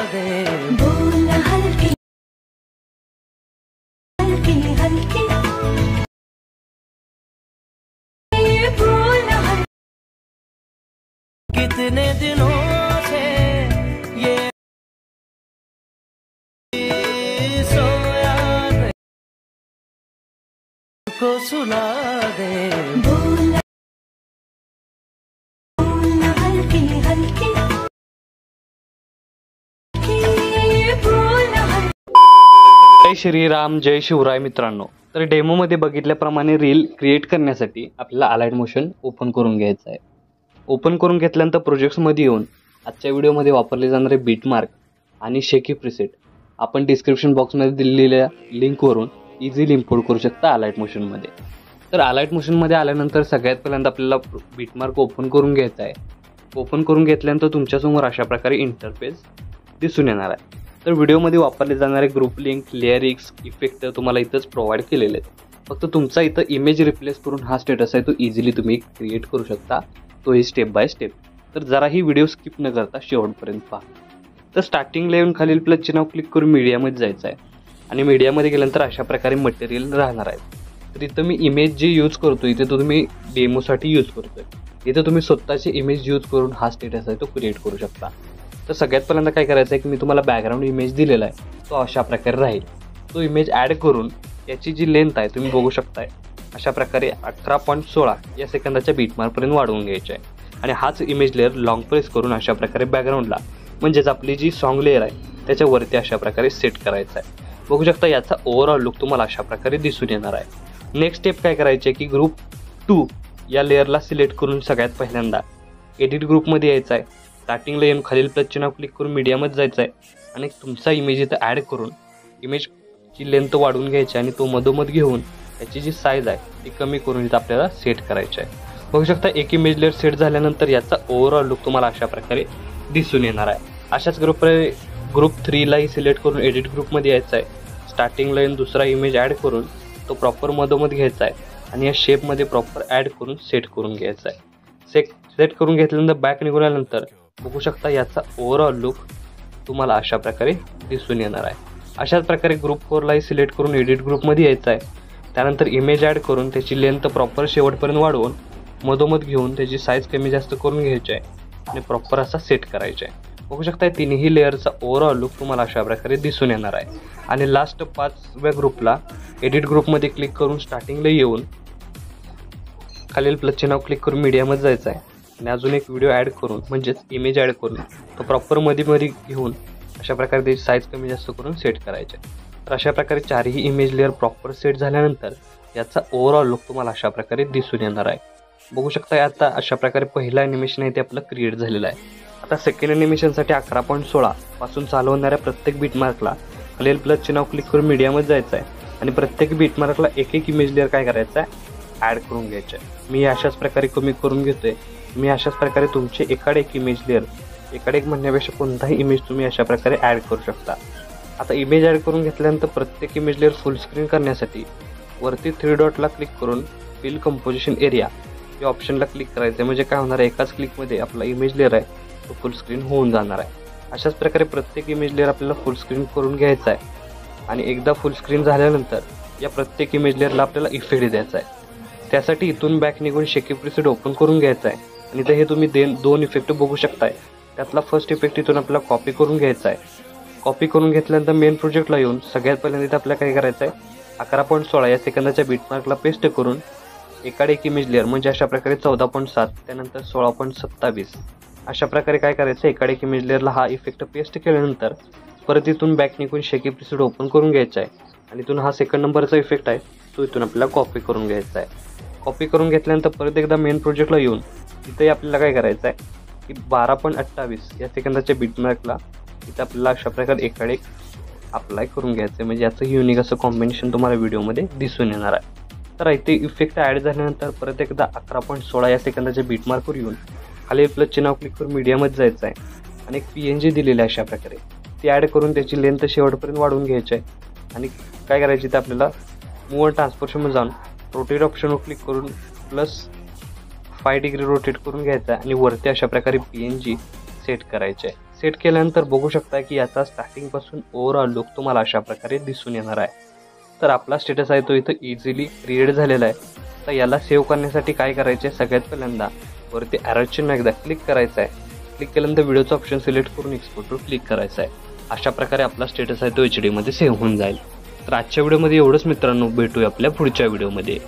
दे। बोल हल्की हल्की हल्की, बोल हल्की। कितने दिनों से ये सोया नहीं, को सुला दे। बोल हल्की हल्की, बोल हल्की। जय श्रीराम, जय शिवराय मित्रांनो। तर डेमोमध्ये बघितल्याप्रमाणे रील क्रिएट करण्यासाठी आपल्याला अलाइट मोशन ओपन करून घ्यायचं आहे। ओपन करून घेतल्यानंतर प्रोजेक्ट्समध्ये येऊन आजच्या व्हिडिओमध्ये वापरले जाणारे बीटमार्क आणि शेकी प्रीसेट आपण डिस्क्रिप्शन बॉक्समध्ये दिलेल्या लिंकवरून इझिली इम्पोर्ट करू शकता अलाइट मोशनमध्ये। तर अलाइट मोशनमध्ये आल्यानंतर सगळ्यात पहिल्यांदा आपल्याला बीटमार्क ओपन करून घ्यायचा आहे। ओपन करून घेतल्यानंतर तुमच्यासमोर अशा प्रकारे इंटरफेस दिसून येणार आहे। तर व्हिडिओमध्ये वापरले जाणारे ग्रुप लिंक, लिरिक्स, इफेक्ट तुम्हाला इथंच प्रोव्हाइड केलेले आहेत। फक्त तुमचा इथं इमेज रिप्लेस करून हा स्टेटस आहे तो इझिली तुम्ही क्रिएट करू शकता, तोही स्टेप बाय स्टेप। तर जरा ही व्हिडिओ स्किप न करता शेवटपर्यंत पहा। तर स्टार्टिंगला येऊन खालील प्लस चिन्हावर क्लिक करून मीडियामध्ये जायचं आहे आणि मीडियामध्ये गेल्यानंतर अशा प्रकारे मटेरियल राहणार आहे। तर इथं मी इमेज जे यूज करतो इथे तो तुम्ही डेमोसाठी यूज करतोय, इथे तुम्ही स्वतःचे इमेज यूज करून हा स्टेटस आहे तो क्रिएट करू शकता। तर सगळ्यात पहिल्यांदा काय करायचं आहे की मी तुम्हाला बॅकग्राऊंड इमेज दिलेला आहे तो अशा प्रकारे राहील। तो इमेज ॲड करून याची जी लेंथ आहे तुम्ही बघू शकताय अशा प्रकारे 11.16 या सेकंदाच्या बीटमार्कपर्यंत वाढवून घ्यायचे आहे। आणि हाच इमेज लेअर लॉंग प्रेस करून अशा प्रकारे बॅकग्राऊंडला म्हणजेच आपली जी सॉन्ग लेअर आहे त्याच्यावरती अशा प्रकारे सेट करायचं आहे। बघू शकता याचा ओव्हरऑल लुक तुम्हाला अशा प्रकारे दिसून येणार आहे। नेक्स्ट स्टेप काय करायची आहे की ग्रुप 2 या लेअरला सिलेक्ट करून सगळ्यात पहिल्यांदा एडिट ग्रुपमध्ये यायचं आहे। स्टार्टिंगला येऊन खालील प्लस चिन्ह क्लिक करून मीडियामध्ये जायचं आहे आणि तुमचा इमेज इथं ॲड करून इमेजची लेंथ वाढवून घ्यायची आणि तो मधोमध घेऊन याची जी साईज आहे ती कमी करून इथं आपल्याला सेट करायची आहे। बघू शकता एक इमेज लेअर सेट झाल्यानंतर याचा ओव्हरऑल लुक तुम्हाला अशा प्रकारे दिसून येणार आहे। अशाच ग्रुप 3लाही सिलेक्ट करून एडिट ग्रुपमध्ये यायचं आहे। स्टार्टिंगला येऊन दुसरा इमेज ॲड करून तो प्रॉपर मधोमध घ्यायचा आहे आणि या शेपमध्ये प्रॉपर ॲड करून सेट करून घ्यायचा आहे। सेट करून घेतल्यानंतर बॅक निघाल्यानंतर बघू शकता याचा ओव्हरऑल लुक तुम्हाला अशा प्रकारे दिसून येणार आहे। अशाच प्रकारे ग्रुप 4लाही सिलेक्ट करून एडिट ग्रुपमध्ये यायचं आहे। त्यानंतर इमेज ॲड करून त्याची लेंथ प्रॉपर शेवटपर्यंत वाढवून मधोमध घेऊन त्याची साईज कमी जास्त करून घ्यायची आहे आणि प्रॉपर असा सेट करायचा आहे। बघू शकता तिन्ही लेअरचा ओव्हरऑल लुक तुम्हाला अशा प्रकारे दिसून येणार आहे। आणि लास्ट 5व्या ग्रुपला एडिट ग्रुपमध्ये क्लिक करून स्टार्टिंगला येऊन खालील प्लस चिन्हावर क्लिक करून मीडियामध्ये जायचं आहे आणि अजून एक व्हिडिओ ॲड करून म्हणजेच इमेज ॲड करून तो प्रॉपर मध्ये घेऊन अशा प्रकारे त्याची साईज कमी जास्त करून सेट करायचे आहे। तर अशा प्रकारे चारही इमेज लेअर प्रॉपर सेट झाल्यानंतर याचा ओव्हरऑल लुक तुम्हाला अशा प्रकारे दिसून येणार आहे। बघू शकता आता अशा प्रकारे पहिला ॲनिमेशन आहे ते आपलं क्रिएट झालेलं आहे। आता सेकंड ॲनिमेशनसाठी 11.16 पासून चालू होणाऱ्या प्रत्येक बीटमार्कला खालील प्लस चिन्हावर क्लिक करून मीडियामध्ये जायचं आहे आणि प्रत्येक बीटमार्कला एक इमेज लेअर काय करायचं आहे ॲड करून घ्यायचं आहे। मी अशाच प्रकारे कमी करून घेतोय। मी अशाच प्रकारे तुमचे एकाड एक इमेज लेअर एकाड एक म्हणण्यापेक्षा कोणताही इमेज तुम्ही अशा प्रकारे ॲड करू शकता। आता इमेज ॲड करून घेतल्यानंतर प्रत्येक इमेज लेअर फुल स्क्रीन करण्यासाठी वरती 3 डॉटला क्लिक करून फिल कंपोजिशन एरिया या ऑप्शनला क्लिक करायचं आहे। म्हणजे काय होणार आहे एकाच क्लिकमध्ये आपला इमेज लेअर आहे तो फुल स्क्रीन होऊन जाणार आहे। अशाच प्रकारे प्रत्येक इमेज लेअर आपल्याला फुल स्क्रीन करून घ्यायचा आहे आणि एकदा फुल स्क्रीन झाल्यानंतर या प्रत्येक इमेज लेअरला आपल्याला इफेक्ट द्यायचा आहे। त्यासाठी इथून बॅक निघून शेकी प्रीसेट ओपन करून घ्यायचा आहे आणि इथे हे तुम्ही 2 इफेक्ट बघू शकताय। त्यातला फर्स्ट इफेक्ट इथून आपल्याला कॉपी करून घ्यायचा आहे। कॉपी करून घेतल्यानंतर मेन प्रोजेक्टला येऊन सगळ्यात पहिल्यांदा इथे आपल्याला काय करायचं आहे 11.16 या सेकंदाच्या बीटमार्कला पेस्ट करून एकाड एक इमेज लेअर म्हणजे अशा प्रकारे 14.7 त्यानंतर 16.27 अशा प्रकारे काय करायचं एकाड एक इमेज लेअरला हा इफेक्ट पेस्ट केल्यानंतर परत इथून बॅक निघून शेकी प्रीसेट ओपन करून घ्यायचा आहे आणि इथून हा सेकंड नंबरचा इफेक्ट आहे तो इथून आपल्याला कॉपी करून घ्यायचा आहे। कॉपी करून घेतल्यानंतर परत एकदा मेन प्रोजेक्टला येऊन इथे आपल्याला काय करायचं आहे की 12.28 या सेकंदाच्या बीटमार्कला इथं आपल्याला अशा प्रकारे एकाड एक अप्लाय करून घ्यायचं आहे। म्हणजे याचं युनिक असं कॉम्बिनेशन तुम्हाला व्हिडिओमध्ये दिसून येणार आहे। तर इथे इफेक्ट ॲड झाल्यानंतर परत एकदा 11.16 या सेकंदाच्या बीटमार्कवर येऊन खाली प्लस चिन्हावर क्लिक करून मीडियामध्ये जायचं आहे आणि एक PNG दिलेली आहे अशा प्रकारे ती ॲड करून त्याची लेंथ शेवटपर्यंत वाढवून घ्यायची आहे। आणि काय करायची तर आपल्याला मूव्ह अँड ट्रान्सफॉर्मेशनमध्ये जाऊन रोटेट ऑप्शनवर क्लिक करून +5 डिग्री रोटेट करून घ्यायचा आहे आणि वरती अशा प्रकारे PNG सेट करायचे आहे। सेट केल्यानंतर बघू शकता की याचा स्टार्टिंगपासून ओव्हरऑल लुक तुम्हाला अशा प्रकारे दिसून येणार आहे. तर आपला स्टेटस आहे तो इथं इझिली क्रिएट झालेला आहे. तर याला सेव्ह करण्यासाठी काय करायचे, सगळ्यात पहिल्यांदा वरती ॲरो चिन्ह एकदा क्लिक करायचं आहे. क्लिक केल्यानंतर व्हिडिओचं ऑप्शन सिलेक्ट करून एक्सपोर्टवर क्लिक करायचं आहे. अशा प्रकारे आपला स्टेटस आहे तो HD मध्ये सेव्ह होऊन जाईल. तर आजच्या व्हिडिओमध्ये एवढंच मित्रांनो, भेटूया आपल्या पुढच्या व्हिडिओमध्ये.